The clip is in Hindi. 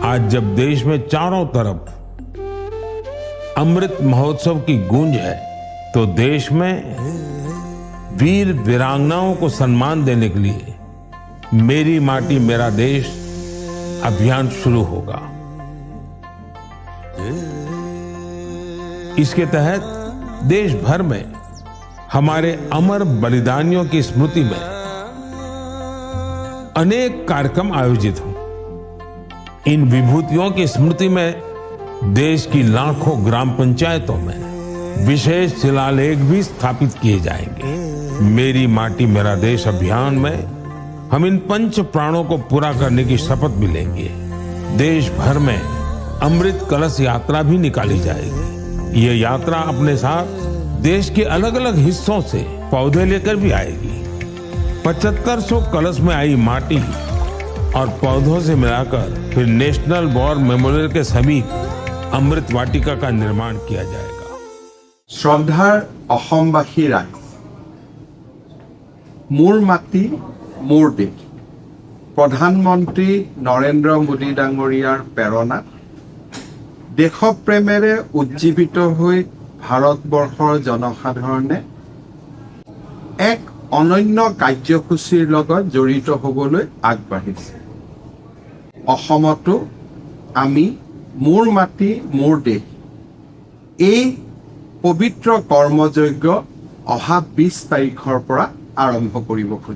आज जब देश में चारों तरफ अमृत महोत्सव की गूंज है, तो देश में वीर वीरांगनाओं को सम्मान देने के लिए मेरी माटी मेरा देश अभियान शुरू होगा। इसके तहत देश भर में हमारे अमर बलिदानियों की स्मृति में अनेक कार्यक्रम आयोजित हों। इन विभूतियों की स्मृति में देश की लाखों ग्राम पंचायतों में विशेष शिलालेख भी स्थापित किए जाएंगे। मेरी माटी मेरा देश अभियान में हम इन पंच प्राणों को पूरा करने की शपथ भी लेंगे। देश भर में अमृत कलश यात्रा भी निकाली जाएगी। ये यात्रा अपने साथ देश के अलग अलग हिस्सों से पौधे लेकर भी आएगी। 7500 कलश में आई माटी और पौधों से मिलाकर फिर नेशनल वॉर मेमोरियल के समीप अमृत वाटिका का निर्माण किया जाएगा। श्रद्धार अहोमबासी राइज, मोर माटी मोर देश प्रधानमंत्री नरेंद्र मोदी डांगरियार प्रेरणा देशप्रेमेरे उज्जीवित हुई भारतवर्षर जनसाधारणे एक अनन्य कार्यसूचीर लगत जड़ित हबले आगबाढ़िছে। অসমতো আমি मोर माटी मोर देश এই पवित्र कर्मयज्ञ অহা 20 তাৰিখৰ পৰা আৰম্ভ কৰিব খুজিছোঁ।